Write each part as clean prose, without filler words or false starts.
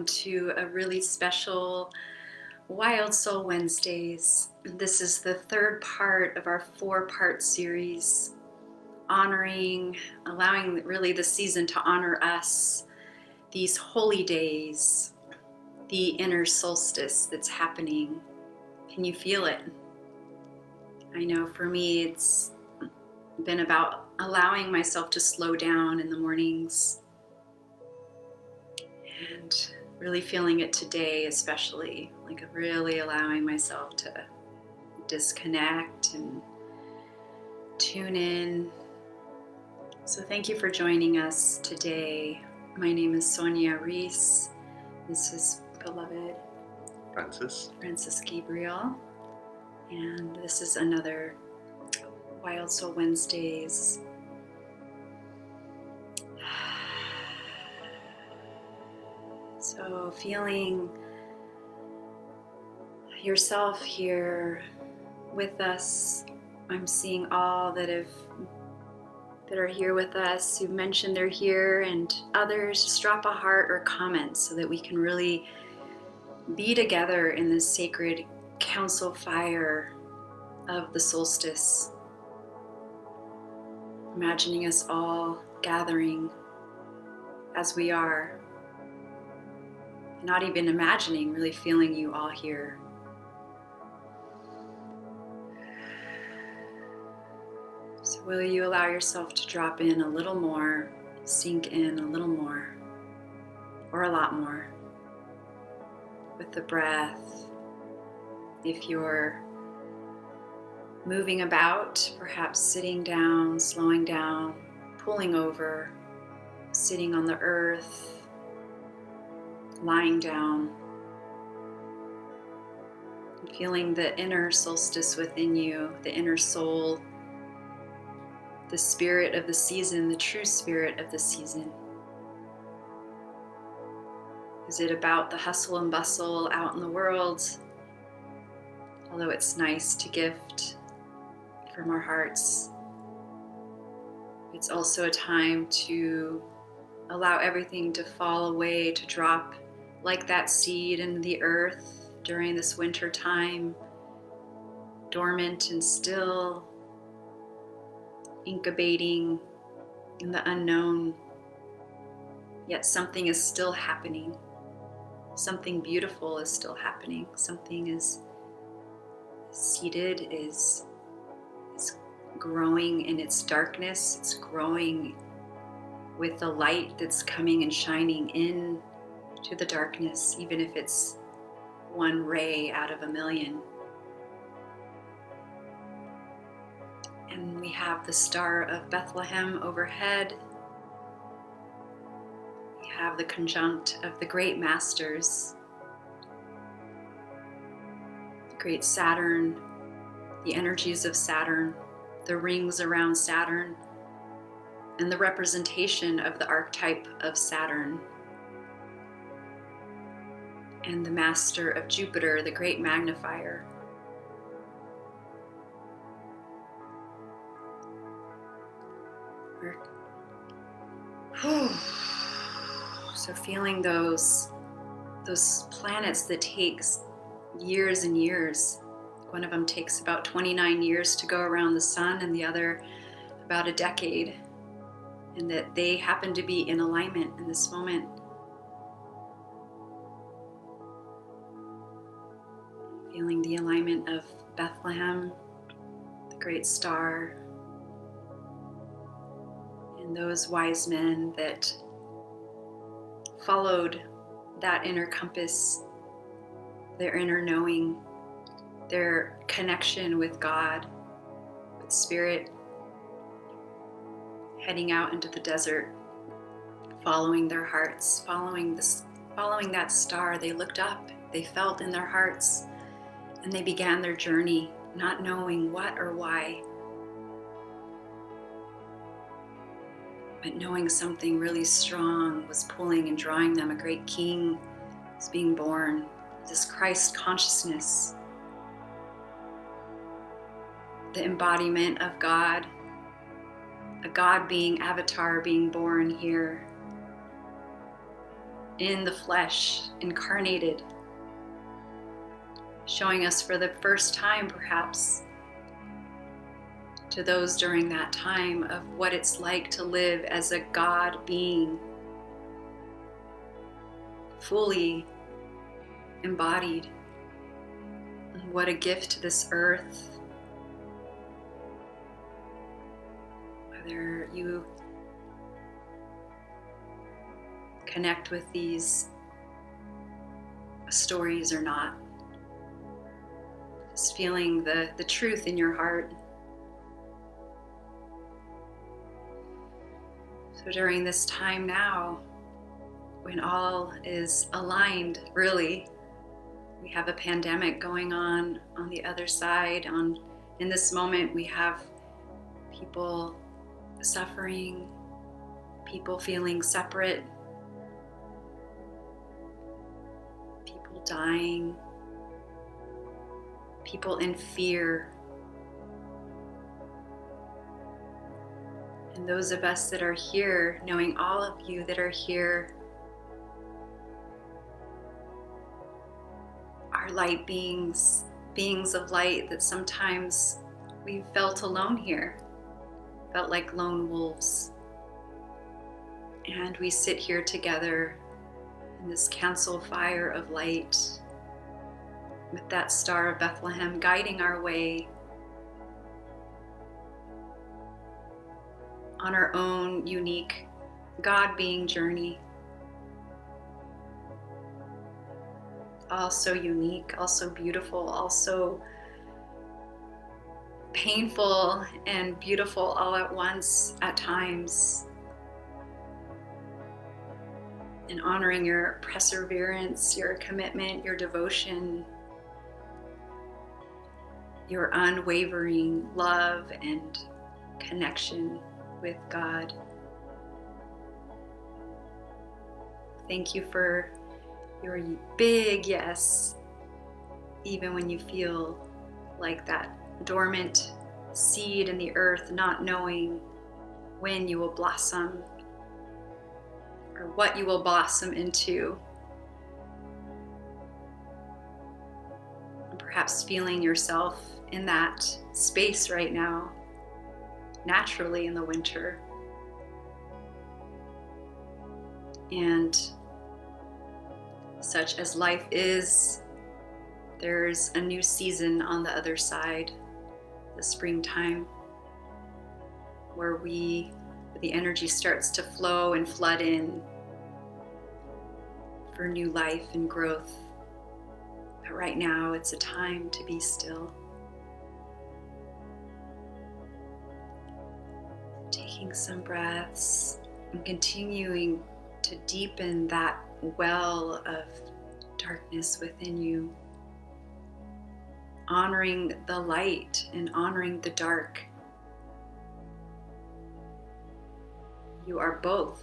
to a really special Wild Soul Wednesdays. This is the third part of our 4-part series, honoring, allowing really the season to honor us, these holy days, the inner solstice that's happening. Can you feel it? I know for me it's been about allowing myself to slow down in the mornings and really feeling it today, especially like really allowing myself to disconnect and tune in. So thank you for joining us today. My name is Sonia Reece. This is beloved Francis Gabriel, and this is another Wild Soul Wednesdays. So feeling yourself here with us. I'm seeing all that are here with us who mentioned they're here, and others. Just drop a heart or comment so that we can really be together in this sacred council fire of the solstice. Imagining us all gathering as we are. Not even imagining, really feeling you all here. So will you allow yourself to drop in a little more, sink in a little more, or a lot more with the breath. If you're moving about, perhaps sitting down, slowing down, pulling over, sitting on the earth, lying down, feeling the inner solstice within you, the inner soul, the spirit of the season, the true spirit of the season. Is it about the hustle and bustle out in the world? Although it's nice to gift from our hearts, it's also a time to allow everything to fall away, to drop like that seed in the earth during this winter time, dormant and still, incubating in the unknown. Yet something is still happening. Something beautiful is still happening. Something is seated, is growing in its darkness. It's growing with the light that's coming and shining in to the darkness, even if it's one ray out of a million. And we have the Star of Bethlehem overhead. We have the conjunct of the great masters, the great Saturn, the energies of Saturn, the rings around Saturn, and the representation of the archetype of Saturn, and the master of Jupiter, the great magnifier. So feeling those planets that takes years and years. One of them takes about 29 years to go around the sun, and the other about a decade, and that they happen to be in alignment in this moment. Feeling the alignment of Bethlehem, the great star, and those wise men that followed that inner compass, their inner knowing, their connection with God, with Spirit, heading out into the desert, following their hearts, following that star. They looked up, they felt in their hearts, and they began their journey, not knowing what or why, but knowing something really strong was pulling and drawing them. A great king was being born, this Christ consciousness, the embodiment of God, a God being avatar being born here. in the flesh, incarnated, showing us for the first time, perhaps, to those during that time of what it's like to live as a God being, fully embodied. What a gift to this earth. Whether you connect with these stories or not, just feeling the truth in your heart. So during this time now, when all is aligned, really, we have a pandemic going on the other side. In this moment, we have people suffering, people feeling separate, people dying, people in fear. And those of us that are here, knowing all of you that are here, are light beings, beings of light that sometimes we felt alone here, felt like lone wolves. And we sit here together in this council fire of light with that star of Bethlehem guiding our way on our own unique God-being journey. Also unique, also beautiful, also painful and beautiful all at once at times. And honoring your perseverance, your commitment, your devotion, your unwavering love and connection with God. Thank you for your big yes, even when you feel like that dormant seed in the earth, not knowing when you will blossom or what you will blossom into. And perhaps feeling yourself in that space right now, naturally in the winter. And such as life is, there's a new season on the other side, the springtime, where the energy starts to flow and flood in for new life and growth. But right now, it's a time to be still. Taking some breaths and continuing to deepen that well of darkness within you, honoring the light and honoring the dark. You are both.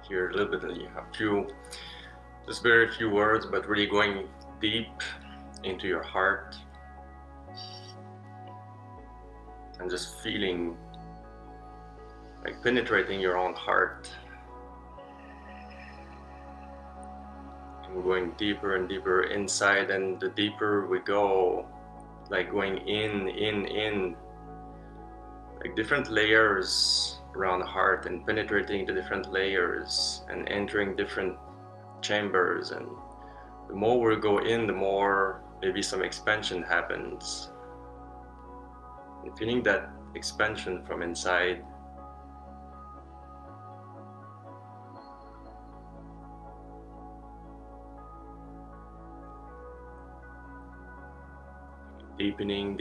Here a little bit, you have just very few words, but really going deep into your heart and just feeling like penetrating your own heart and going deeper and deeper inside. And the deeper we go, like going in like different layers around the heart and penetrating the different layers and entering different chambers. And the more we go in, the more maybe some expansion happens. And feeling that expansion from inside. Deepening.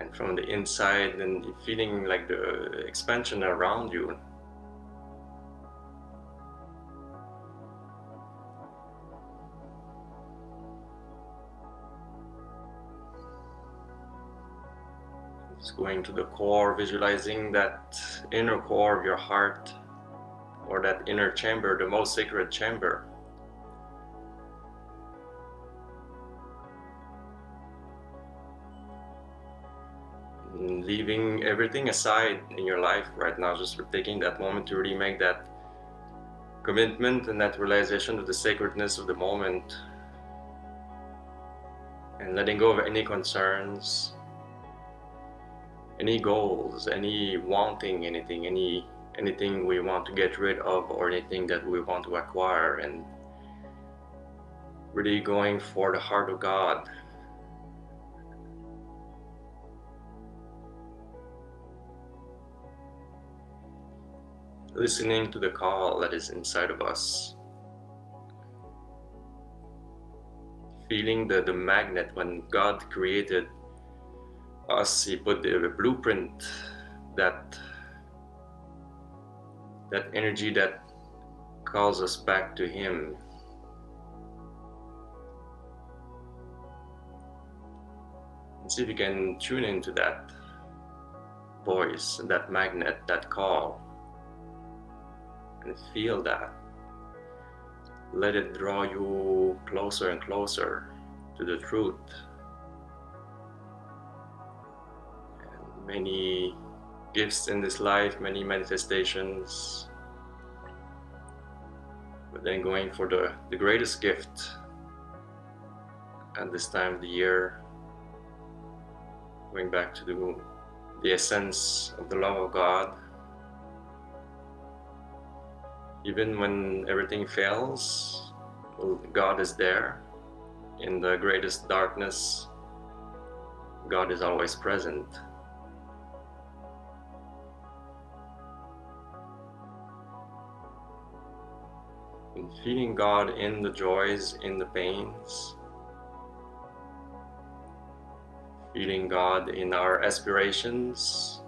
And from the inside, and feeling like the expansion around you. going to the core, visualizing that inner core of your heart, or that inner chamber, the most sacred chamber. And leaving everything aside in your life right now, just taking that moment to really make that commitment and that realization of the sacredness of the moment, and letting go of any concerns, any goals, any wanting anything, anything we want to get rid of, or anything that we want to acquire, and really going for the heart of God. Listening to the call that is inside of us. Feeling the magnet. When God created us, He put the blueprint, that energy that calls us back to Him. And see if you can tune into that voice, that magnet, that call, and feel that. Let it draw you closer and closer to the truth. And many gifts in this life, many manifestations, but then going for the greatest gift at this time of the year, going back to the essence of the love of God. Even when everything fails, God is there. In the greatest darkness, God is always present. And feeling God in the joys, in the pains. Feeling God in our aspirations.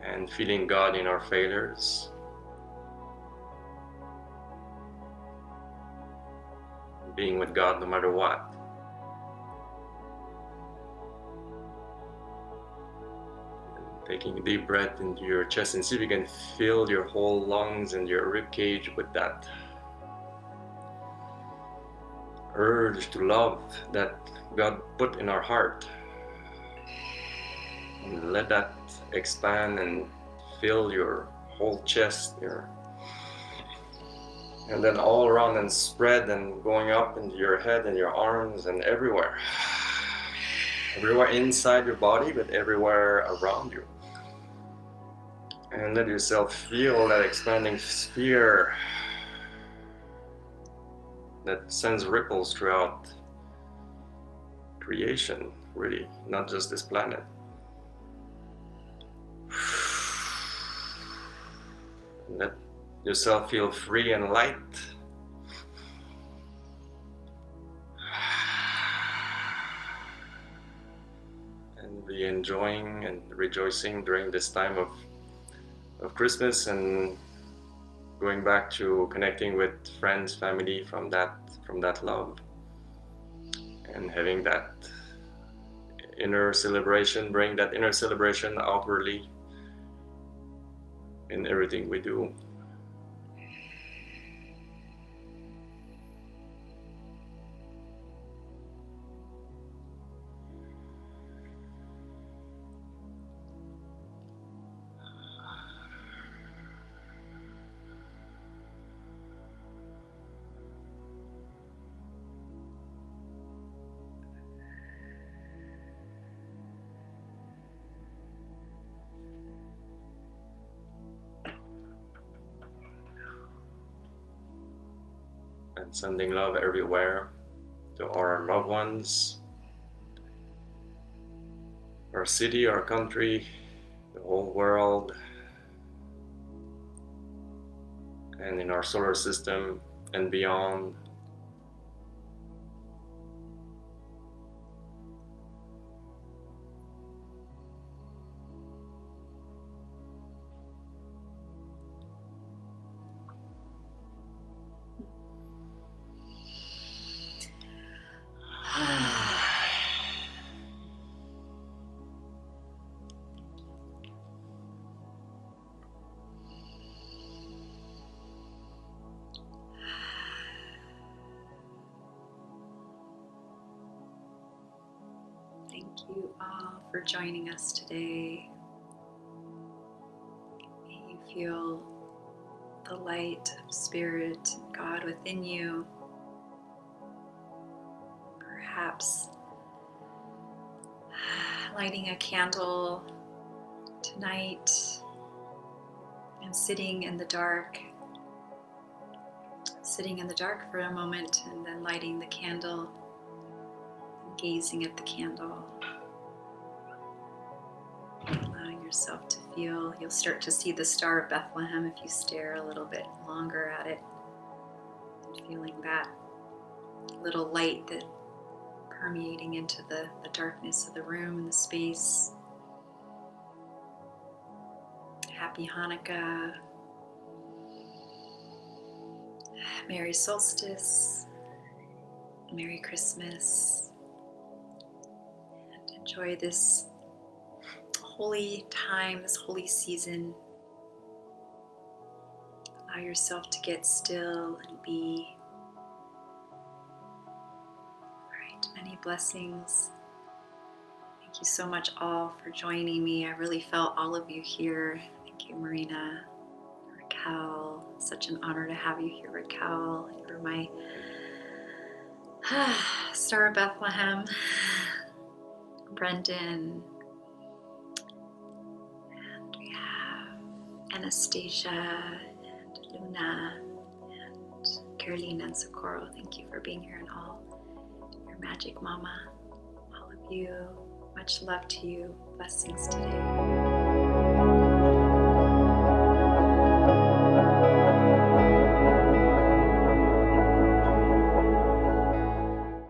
And feeling God in our failures. Being with God no matter what. And taking a deep breath into your chest, and see if you can fill your whole lungs and your rib cage with that urge to love that God put in our heart. And let that expand and fill your whole chest, and then all around, and spread and going up into your head and your arms and everywhere. Everywhere inside your body, but everywhere around you. And let yourself feel that expanding sphere that sends ripples throughout creation, really, not just this planet. Let yourself feel free and light. And be enjoying and rejoicing during this time of Christmas, and going back to connecting with friends, family from that love, and having that inner celebration, bring that inner celebration outwardly in everything we do. And sending love everywhere to our loved ones, our city, our country, the whole world, and in our solar system and beyond. Thank you all for joining us today. May you feel the light of Spirit, God within you. Perhaps lighting a candle tonight and sitting in the dark for a moment, and then lighting the candle and gazing at the candle, allowing yourself to feel. You'll start to see the Star of Bethlehem if you stare a little bit longer at it, and feeling that little light that permeating into the darkness of the room and the space. Happy Hanukkah, Merry Solstice, Merry Christmas, and enjoy this holy time, this holy season. Allow yourself to get still and be. All right, many blessings. Thank you so much all for joining me. I really felt all of you here. Thank you, Marina, Raquel. Such an honor to have you here, Raquel. You're my Star of Bethlehem. Brendan. And we have Anastasia and Luna and Carolina and Socorro. Thank you for being here, and all your magic mama. All of you. Much love to you. Blessings today.